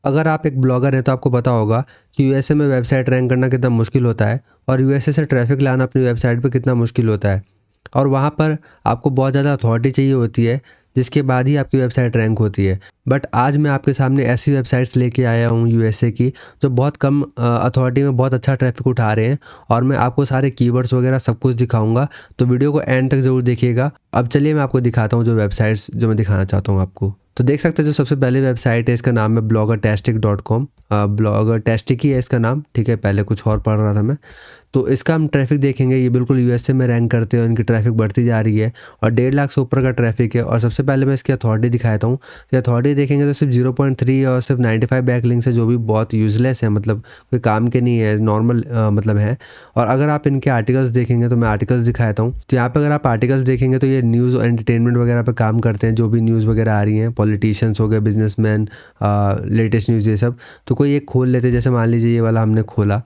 अगर आप एक ब्लॉगर हैं तो आपको पता होगा कि यूएसए में वेबसाइट रैंक करना कितना मुश्किल होता है और यूएसए से ट्रैफिक लाना अपनी वेबसाइट पे कितना मुश्किल होता है। और वहाँ पर आपको बहुत ज़्यादा अथॉरिटी चाहिए होती है, जिसके बाद ही आपकी वेबसाइट रैंक होती है। बट आज मैं आपके सामने ऐसी वेबसाइट्स लेके आया हूँ यूएसए की, जो बहुत कम अथॉरिटी में बहुत अच्छा ट्रैफिक उठा रहे हैं, और मैं आपको सारे कीवर्ड्स वगैरह सब कुछ दिखाऊंगा। तो वीडियो को एंड तक ज़रूर देखिएगा। अब चलिए मैं आपको दिखाता हूँ जो वेबसाइट्स जो मैं दिखाना चाहता हूँ आपको। तो देख सकते हैं जो सबसे पहले वेबसाइट है, इसका नाम है bloggertastic.com। ब्लॉगरटेस्टिक ही है इसका नाम, ठीक है। पहले कुछ और पढ़ रहा था मैं। तो इसका हम ट्रैफिक देखेंगे, ये बिल्कुल यूएसए में रैंक करते हैं, इनकी ट्रैफिक बढ़ती जा रही है और 1.5 लाख से ऊपर का ट्रैफिक है। और सबसे पहले मैं इसकी अथॉरिटी दिखाता हूँ। ये अथॉरिटी देखेंगे तो सिर्फ 0.3 और सिर्फ 95 बैकलिंक्स है, जो भी बहुत यूजलेस है, मतलब कोई काम के नहीं है, नॉर्मल मतलब है। और अगर आप इनके आर्टिकल्स देखेंगे तो मैं आर्टिकल्स दिखाता हूँ। तो यहाँ पे अगर आप आर्टिकल्स देखेंगे तो ये न्यूज़ और एंटरटेनमेंट वगैरह पे काम करते हैं, जो भी न्यूज़ वगैरह आ रही हैं, पॉलिटिशियंस हो गए, बिजनेसमैन, लेटेस्ट न्यूज़, ये सब। तो कोई एक खोल लेते, जैसे मान लीजिए ये वाला हमने खोला।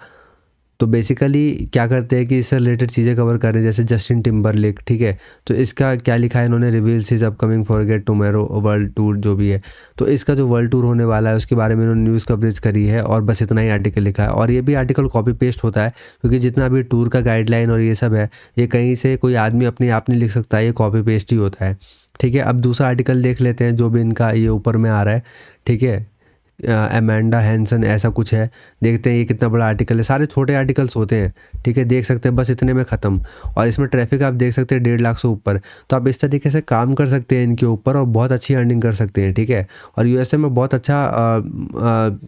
तो बेसिकली क्या करते हैं कि इससे रिलेटेड चीज़ें कवर कर रहे हैं, जैसे जस्टिन टिम्बरलेक, ठीक है। तो इसका क्या लिखा है इन्होंने, reveals his upcoming forget tomorrow world tour, जो भी है। तो इसका जो वर्ल्ड टूर होने वाला है उसके बारे में इन्होंने न्यूज़ कवरेज करी है, और बस इतना ही आर्टिकल लिखा है। और ये भी आर्टिकल कॉपी पेस्ट होता है, क्योंकि जितना भी टूर का गाइडलाइन और ये सब है, ये कहीं से कोई आदमी अपने आप नहीं लिख सकता, ये कॉपी पेस्ट ही होता है, ठीक है। अब दूसरा आर्टिकल देख लेते हैं, जो भी इनका ये ऊपर में आ रहा है, ठीक है। अमेंडा हैंसन ऐसा कुछ है। देखते हैं ये कितना बड़ा आर्टिकल है, सारे छोटे आर्टिकल्स होते हैं, ठीक है। देख सकते हैं बस इतने में ख़त्म। और इसमें ट्रैफिक आप देख सकते हैं 1.5 लाख से ऊपर। तो आप इस तरीके से काम कर सकते हैं इनके ऊपर और बहुत अच्छी अर्निंग कर सकते हैं, ठीक है। और यूएसए में बहुत अच्छा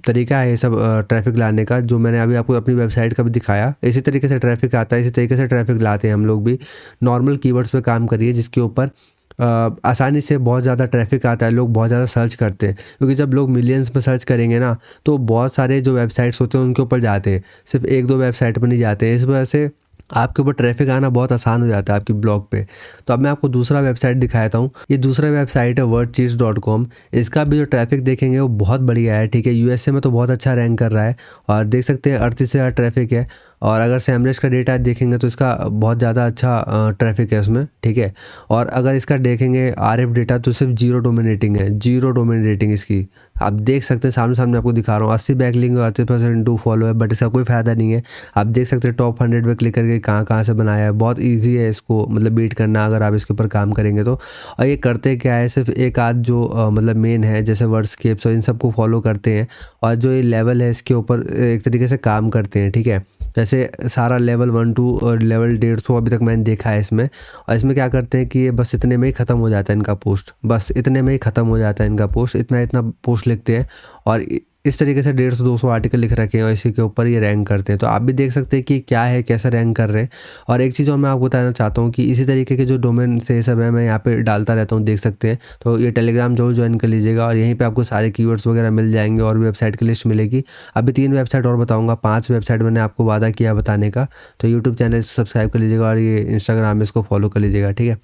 तरीका है ये सब ट्रैफिक लाने का, जो मैंने अभी आपको अपनी वेबसाइट का भी दिखाया। इसी तरीके से ट्रैफिक आता है, इसी तरीके से ट्रैफिक लाते हैं हम लोग भी। नॉर्मल कीवर्ड्स पे काम करिए जिसके ऊपर आसानी से बहुत ज़्यादा ट्रैफिक आता है, लोग बहुत ज़्यादा सर्च करते हैं। क्योंकि जब लोग मिलियंस में सर्च करेंगे ना, तो बहुत सारे जो वेबसाइट्स होते हैं उनके ऊपर जाते हैं, सिर्फ 1-2 वेबसाइट पर नहीं जाते हैं। इस वजह से आपके ऊपर ट्रैफिक आना बहुत आसान हो जाता है आपकी ब्लॉग पे। तो अब मैं आपको दूसरा वेबसाइट दिखाता हूँ। ये दूसरा वेबसाइट है wordcheese.com। इसका भी जो ट्रैफिक देखेंगे वो बहुत बढ़िया है, ठीक है। यूएसए में तो बहुत अच्छा रैंक कर रहा है, और देख सकते हैं 38 से ज़्यादा ट्रैफिक है। और अगर सैमरेज का डेटा देखेंगे तो इसका बहुत ज़्यादा अच्छा ट्रैफिक है उसमें, ठीक है। और अगर इसका देखेंगे आरएफ डेटा तो सिर्फ 0 डोमेन रेटिंग है, 0 डोमेन रेटिंग इसकी। आप देख सकते हैं, सामने सामने आपको दिखा रहा हूँ। 80 बैकलिंक और 80% डू फॉलो है, बट इसका कोई फ़ायदा नहीं है। आप देख सकते हैं टॉप 100 पे क्लिक करके कहाँ कहाँ से बनाया है। बहुत ईजी है इसको मतलब बीट करना, अगर आप इसके ऊपर काम करेंगे तो। और ये करते क्या है, सिर्फ एक आध जो मतलब मेन है, जैसे वर्डस्केप्स और इन सबको फॉलो करते हैं। और जो ये लेवल है इसके ऊपर एक तरीके से काम करते हैं, ठीक है। जैसे सारा लेवल 1 2 और लेवल 150 अभी तक मैंने देखा है इसमें। और इसमें क्या करते हैं कि ये बस इतने में ही ख़त्म हो जाता है इनका पोस्ट, बस इतने में ही ख़त्म हो जाता है इनका पोस्ट। इतना इतना पोस्ट लिखते हैं और इस तरीके से 150-200 आर्टिकल लिख रखे हैं और इसी के ऊपर ये रैंक करते हैं। तो आप भी देख सकते हैं कि क्या है, कैसे रैंक कर रहे हैं। और एक चीज़ और मैं आपको बताना चाहता हूँ कि इसी तरीके के जो डोमेन से सब है मैं यहाँ पे डालता रहता हूँ, देख सकते हैं। तो ये टेलीग्राम जो ज्वाइन कर लीजिएगा और यहीं पे आपको सारे कीवर्ड्स वगैरह मिल जाएंगे और वेबसाइट की लिस्ट मिलेगी। अभी 3 वेबसाइट और बताऊँगा, 5 वेबसाइट मैंने आपको वादा किया बताने का। तो यूट्यूब चैनल सब्सक्राइब कर लीजिएगा और ये इंस्टाग्राम में इसको फॉलो कर लीजिएगा, ठीक है।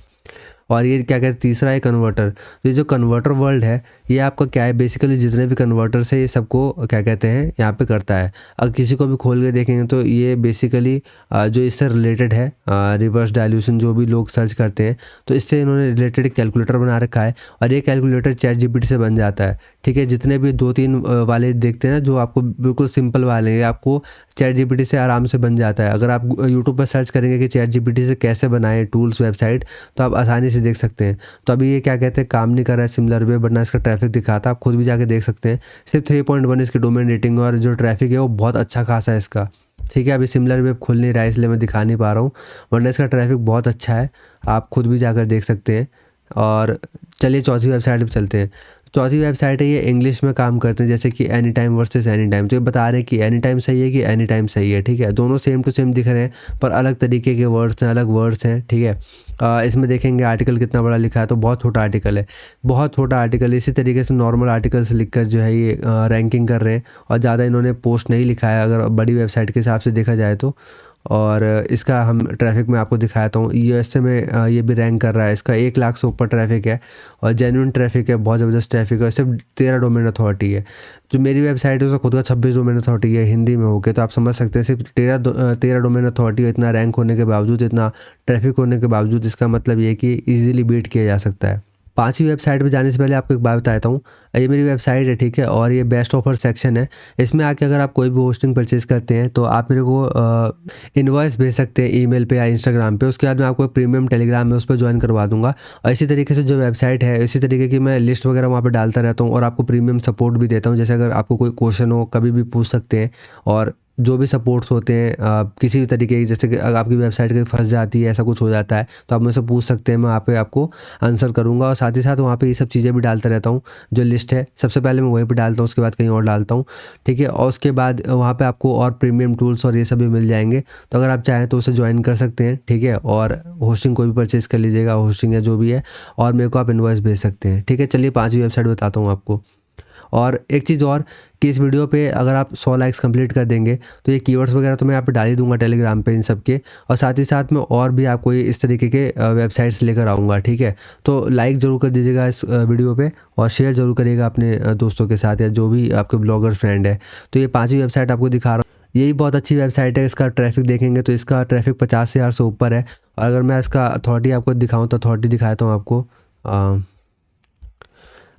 और ये क्या कहते हैं, तीसरा है कन्वर्टर। तो ये जो कन्वर्टर वर्ल्ड है, ये आपका क्या है, बेसिकली जितने भी कन्वर्टर्स है ये सबको क्या कहते हैं यहाँ पे करता है। अगर किसी को भी खोल के देखेंगे तो ये बेसिकली जो इससे रिलेटेड है, रिवर्स डायल्यूशन जो भी लोग सर्च करते हैं, तो इससे इन्होंने रिलेटेड कैलकुलेटर बना रखा है। और ये कैलकुलेटर चैट जीपीटी से बन जाता है, ठीक है। जितने भी 2-3 वाले देखते हैं ना, जो आपको बिल्कुल सिंपल वाले हैं, आपको चैट जीपीटी से आराम से बन जाता है। अगर आप यूट्यूब पर सर्च करेंगे कि चैट जीपीटी से कैसे बनाएं टूल्स वेबसाइट, तो आप आसानी से देख सकते हैं। तो अभी ये क्या कहते हैं, काम नहीं कर रहा है सिमिलर वे, वरना इसका ट्रैफिक दिखाता, आप खुद भी जाके देख सकते हैं। सिर्फ 3.1 इसकी डोमेन रेटिंग और जो ट्रैफिक है वो बहुत अच्छा खासा है इसका, ठीक है। अभी सिमिलर वेब खुल नहीं रहा है इसलिए मैं दिखा नहीं पा रहा हूँ, वरना इसका ट्रैफिक बहुत अच्छा है, आप खुद भी जाकर देख सकते हैं। और चलिए चौथी वेबसाइट पर चलते हैं। चौथी वेबसाइट है, ये इंग्लिश में काम करते हैं, जैसे कि any time versus any time. तो ये बता रहे हैं कि एनी टाइम सही है कि एनी टाइम सही है, ठीक है। दोनों सेम टू सेम दिख रहे हैं पर अलग तरीके के वर्ड्स हैं, अलग वर्ड्स हैं, ठीक है। इसमें देखेंगे आर्टिकल कितना बड़ा लिखा है, तो बहुत छोटा आर्टिकल है, बहुत छोटा आर्टिकल। इसी तरीके से नॉर्मल आर्टिकल से लिखकर जो है ये रैंकिंग कर रहे हैं, और ज़्यादा इन्होंने पोस्ट नहीं लिखा है अगर बड़ी वेबसाइट के हिसाब से देखा जाए तो। और इसका हम ट्रैफिक में आपको दिखाता हूँ। यूएसए में ये भी रैंक कर रहा है, इसका 1 लाख से ऊपर ट्रैफिक है और जेन्युइन ट्रैफिक है, बहुत ज़बरदस्त ट्रैफिक है। सिर्फ 13 डोमेन अथॉरिटी है। जो मेरी वेबसाइट है उसका खुद का 26 डोमेन अथॉरिटी है हिंदी में होके, तो आप समझ सकते हैं सिर्फ 13 डोमेन अथॉरिटी, इतना रैंक होने के बावजूद, इतना ट्रैफिक होने के बावजूद, इसका मतलब ये कि ईजिली बीट किया जा सकता है। 5वीं वेबसाइट पे जाने से पहले आपको एक बात बता देता हूँ। ये मेरी वेबसाइट है, ठीक है, और ये बेस्ट ऑफर सेक्शन है। इसमें आके अगर आप कोई भी होस्टिंग परचेज़ करते हैं तो आप मेरे को इनवॉइस भेज सकते हैं ईमेल पे या इंस्टाग्राम पे। उसके बाद मैं आपको प्रीमियम टेलीग्राम में उस पर ज्वाइन करवा दूँगा। और इसी तरीके से जो वेबसाइट है, इसी तरीके की मैं लिस्ट वगैरह वहाँ पे डालता रहता हूँ और आपको प्रीमियम सपोर्ट भी देता हूँ। जैसे अगर आपको कोई क्वेश्चन हो, कभी भी पूछ सकते हैं। और जो भी सपोर्ट्स होते हैं किसी भी तरीके की, जैसे कि अगर आपकी वेबसाइट कहीं फँस जाती है, ऐसा कुछ हो जाता है, तो आप मुझसे पूछ सकते हैं, मैं वहाँ पे आपको आंसर करूँगा। और साथ ही साथ वहाँ पे ये सब चीज़ें भी डालता रहता हूँ। जो लिस्ट है सबसे पहले मैं वहीं पे डालता हूँ, उसके बाद कहीं और डालता हूँ, ठीक है। और उसके बाद वहाँ पे आपको और प्रीमियम टूल्स और ये सब भी मिल जाएंगे। तो अगर आप चाहें तो उसे ज्वाइन कर सकते हैं, ठीक है। और होस्टिंग कोई भी परचेज़ कर लीजिएगा, होस्टिंग या जो भी है, और मेरे को आप इनवॉइस भेज सकते हैं, ठीक है। चलिए 5वीं वेबसाइट बताता हूँ आपको। और एक चीज़ और कि इस वीडियो पे अगर आप 100 लाइक्स कंप्लीट कर देंगे तो ये कीवर्ड्स वगैरह तो मैं यहाँ पे डाल ही दूंगा टेलीग्राम पे इन सब के। और साथ ही साथ मैं और भी आपको ये इस तरीके के वेबसाइट्स लेकर आऊँगा, ठीक है। तो लाइक ज़रूर कर दीजिएगा इस वीडियो पे, और शेयर ज़रूर करिएगा अपने दोस्तों के साथ या जो भी आपके ब्लॉगर फ्रेंड है। तो ये 5वीं वेबसाइट आपको दिखा रहा हूँ। यही बहुत अच्छी वेबसाइट है। इसका ट्रैफिक देखेंगे तो इसका ट्रैफिक 50,000 से ऊपर है। और अगर मैं इसका अथॉरिटी आपको दिखाऊँ तो अथॉरिटी दिखाता हूँ आपको।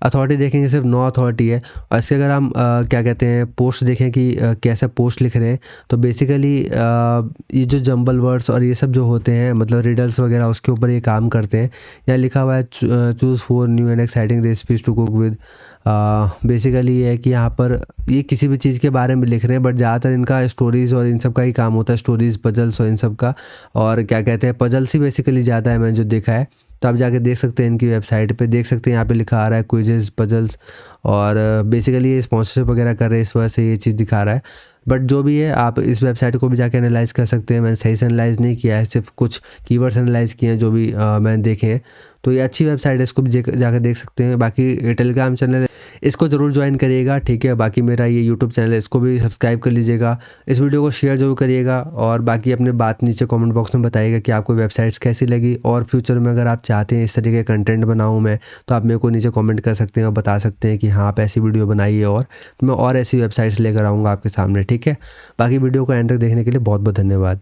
अथॉरिटी देखेंगे सिर्फ 9 अथॉरिटी है। और इसके अगर हम क्या कहते हैं पोस्ट देखें कि कैसे पोस्ट लिख रहे हैं, तो बेसिकली ये जो जंबल वर्ड्स और ये सब जो होते हैं, मतलब रिडल्स वगैरह, उसके ऊपर ये काम करते हैं। यहाँ लिखा हुआ है choose 4 new and exciting recipes to cook with. Basically ये है कि यहाँ पर ये किसी भी चीज़ के बारे में लिख रहे हैं, बट ज़्यादातर इनका स्टोरीज़ और इन सब का ही काम होता है, स्टोरीज़, पजल्स और इन सब का। और क्या कहते हैं पजल्स ही बेसिकली ज़्यादा है मैंने जो देखा है। तो आप जाके देख सकते हैं, इनकी वेबसाइट पे देख सकते हैं, यहाँ पे लिखा आ रहा है क्विजेस, पजल्स। और बेसिकली ये स्पॉन्सरशिप वगैरह कर रहे हैं, इस वजह से ये चीज़ दिखा रहा है। बट जो भी है, आप इस वेबसाइट को भी जाके एनालाइज़ कर सकते हैं। मैंने सही से एनालाइज़ नहीं किया है, सिर्फ कुछ कीवर्ड्स एनालाइज़ किए हैं जो भी मैंने देखे हैं। तो ये अच्छी वेबसाइट है, इसको भी जाकर देख सकते हैं। बाकी टेलीग्राम चैनल है, इसको ज़रूर ज्वाइन करिएगा, ठीक है। बाकी मेरा ये यूट्यूब चैनल है, इसको भी सब्सक्राइब कर लीजिएगा। इस वीडियो को शेयर ज़रूर करिएगा, और बाकी अपने बात नीचे कमेंट बॉक्स में बताइएगा कि आपको वेबसाइट्स कैसी लगी। और फ्यूचर में अगर आप चाहते हैं इस तरीके का कंटेंट बनाऊँ मैं, तो आप मेरे को नीचे कमेंट कर सकते हैं और बता सकते हैं कि हाँ, आप ऐसी वीडियो बनाइए, और तो मैं और ऐसी वेबसाइट्स लेकर आऊँगा आपके सामने, ठीक है। बाकी वीडियो को एंड तक देखने के लिए बहुत बहुत धन्यवाद।